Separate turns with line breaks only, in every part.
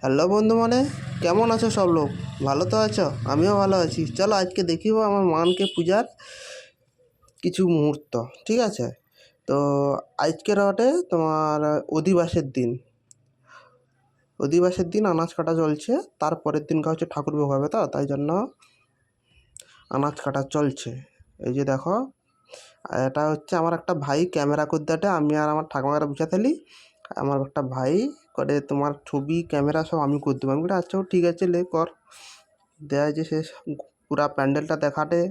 Hello বন্ধু, কেমন আছো সব লোক? ভালো তো আছো? আমিও ভালো আছি। চলো আজকে দেখিব আমার মানকে পূজার কিছু মুহূর্ত। ঠিক আছে, তো আজকের হটে তোমার অধিবাসের দিন আনাজ কাটা চলছে। তারপরের দিনটা হচ্ছে ঠাকুর ভোগ হবে, তো তাই জন্য আনাজ কাটা চলছে। এই যে দেখো, এটা হচ্ছে আমার একটা ভাই ক্যামেরা করতে, আমি আর আমার ঠাকুমারা বুঝা থালি। আমার একটা ভাই করে তোমার ছবি ক্যামেরা সব আমি করে দেবো। আমি বলি আচ্ছা ঠিক আছে, লে কর। দেয় যে সে পুরা প্যান্ডেলটা দেখাটে,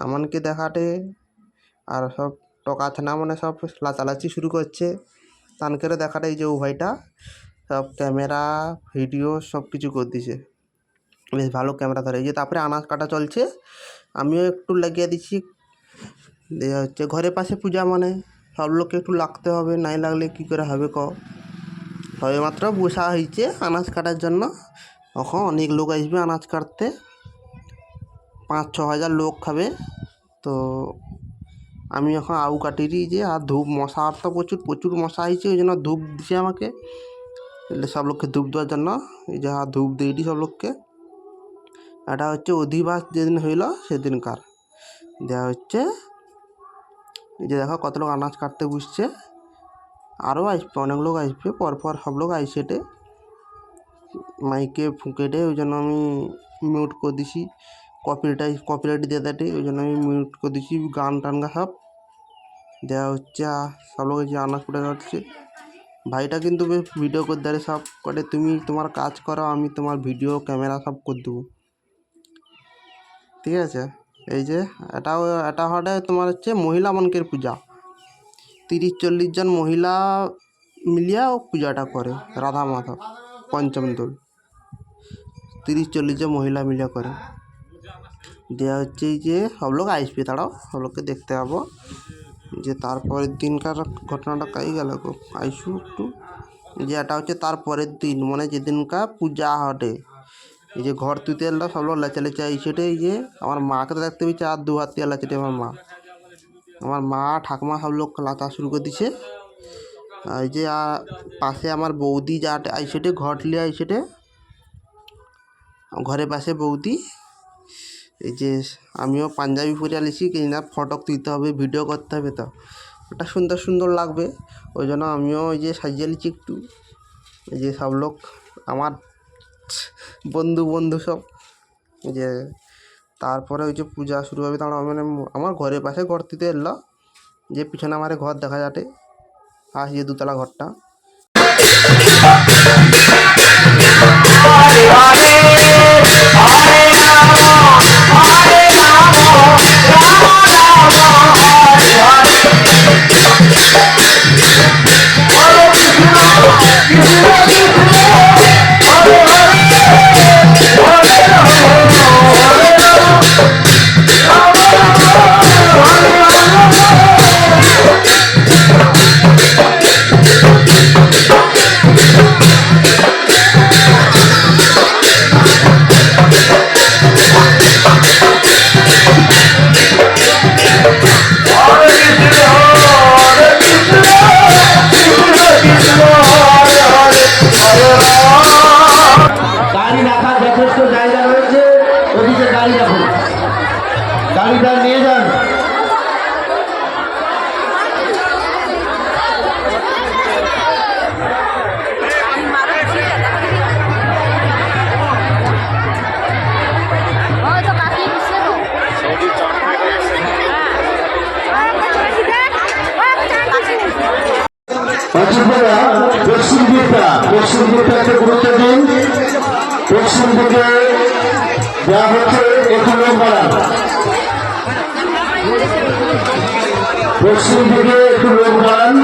আমানকে দেখাটে, আর সব টকা ছানা সব লাচালাচি শুরু করছে। তানকেরে দেখাটে এই যে ও ভাইটা সব ক্যামেরা ভিডিও সব কিছু করে দিছে, বেশ ভালো ক্যামেরা ধরে। এই যে তারপরে আনাজ কাটা চলছে, আমিও একটু লাগিয়ে দিচ্ছি। দিয়ে হচ্ছে ঘরের পাশে পূজা, সব লোককে একটু লাগতে হবে, নাই লাগলে কী করে হবে সবে মাত্র বসা হয়েছে আনাজ কাটার জন্য। এখন অনেক লোক আসবে আনাজ কাটতে, 5-6 হাজার লোক খাবে। তো আমি এখন আউ কাটিরি যে, আর ধূপ মশা আর তো প্রচুর প্রচুর মশা হয়েছে, ওই জন্য ধূপ দিছে আমাকে, সব লোককে ধূপ দেওয়ার জন্য। এই যে ধূপ দিয়েছি সব লোককে। এটা হচ্ছে অধিবাস যেদিন হইল সেদিনকার দেওয়া হচ্ছে। এই যে দেখো কত লোক আনাজ কাটতে বসছে, আরও আসবে, অনেক লোক আসবে পরপর, সব লোক আইসেটে মাইকে ফুঁকেটে। ওই জন্য আমি মিউট করে দিছি, কপিরাইট দিয়ে দেটে, ওই জন্য আমি মিউট করে দিছি। গান টান সব দেওয়া হচ্ছে, সব লোক যে আনাজ কুটে যাচ্ছে। ভাইটা কিন্তু বেশ ভিডিও করে দেয় সব করে, তুমি তোমার কাজ করো, আমি তোমার ভিডিও ক্যামেরা সব করে দেবো। ঠিক আছে, এই যে এটা হটে তোমার হচ্ছে মহিলা মনকের পূজা। 30-40 জন মহিলা মিলিয়া ও পূজাটা করে, রাধা মাধব পঞ্চম দোল। 30-40 জন মহিলা মিলিয়া করে দেওয়া হচ্ছে। এই যে সব লোক আসবে, তারাও সব লোককে দেখতে পাবো। যে তারপরের দিনকার ঘটনাটা কাই গেল গো, আইসু একটু। যে এটা হচ্ছে তারপরের দিন, যেদিনকার পূজা হটে। এই যে ঘর তুইতে এলো, সব লোক লেচা আইসেটে। এই যে আমার মাকে তো দেখতে পেয়েছে, আর 2 হাত দিয়ে লাচেটে আমার মা ঠাকুমা সব লোক লাচা শুরু করে দিছে। এই যে পাশে আমার বৌদি যা আইসেটে, ঘর লিয়ে আইসেটে, ঘরের পাশে বৌদি। এই যে আমিও পাঞ্জাবি পরে আলিছি, কিনা ফটো তুলতে হবে, ভিডিও করতে হবে, তো ওটা সুন্দর সুন্দর লাগবে, ওই জন্য আমিও ওই যে সাজিয়ে আলিছি একটু। এই যে সব লোক আমার বন্ধু সব। যে তারপরে ওই যে পূজা শুরু হবে, তারপর আমার ঘরের পাশে ঘর দিতে এলো, যে পিছনে আমার ঘর দেখা যাটে, আর যে 2তলা ঘরটা।
গাড়ি রাখার যথেষ্ট জায়গা রয়েছে, ওদিকে গাড়ি রাখুন, গাড়িটা নিয়ে যান। পশ্চিম দিকটা একটা গুরুত্ব দিন। পশ্চিম দিকে দেওয়া হচ্ছে একটু লোক বাড়ান, পশ্চিম দিকে একটু লোক বাড়ান।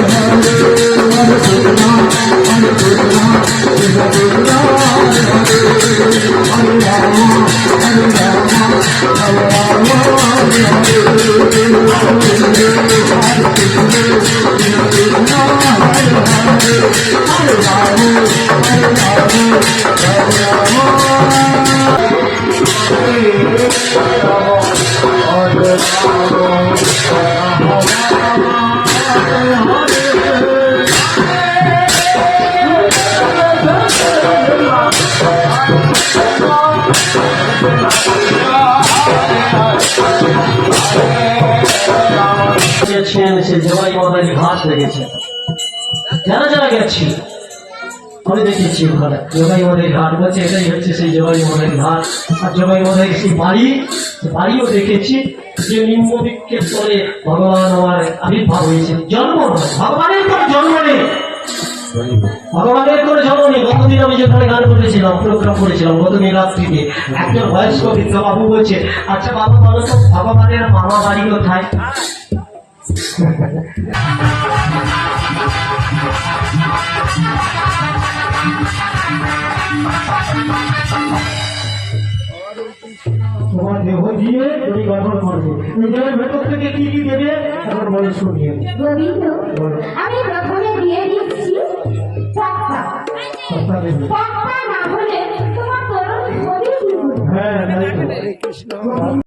Hare Krishna, Hare Krishna, Krishna Krishna,
ঘাট লেগেছে, যারা যারা গেছি আমি দেখেছি ওখানে জগাই মনের ঘাট, বলছে এটাই হচ্ছে সেই জগাই মনের ঘাট। আর জগাই মনের সেই বাড়িও দেখেছি, যে নিম্ন বৃক্ষের তলে ভগবান আমার আবির্ভাব হয়েছে। জন্ম নয়, ভগবানের কোনো জন্ম নেই, ভগবানের কোনো জন্ম নেই। গতদিন আমি যেখানে গান করেছিলাম, প্রোগ্রাম করেছিলাম গতদিন রাত্রিতে, একজন বয়স্ক বৃদ্ধ বাবু বলছে, আচ্ছা বাবা বলো তো ভগবানের মামা বাড়ি কোথায়? তোমার দেহ দিয়ে তুমি গঠন করবে, নিজের ভেতর থেকে কি কি দেবে এখন বলে শুনিয়ে।
গোবিন্দ, আমি প্রথমে দিয়ে দিচ্ছি চাকরা। চাকরা না হলে তোমার তরুণ হবে কি করে?
হ্যাঁ, তাই তো।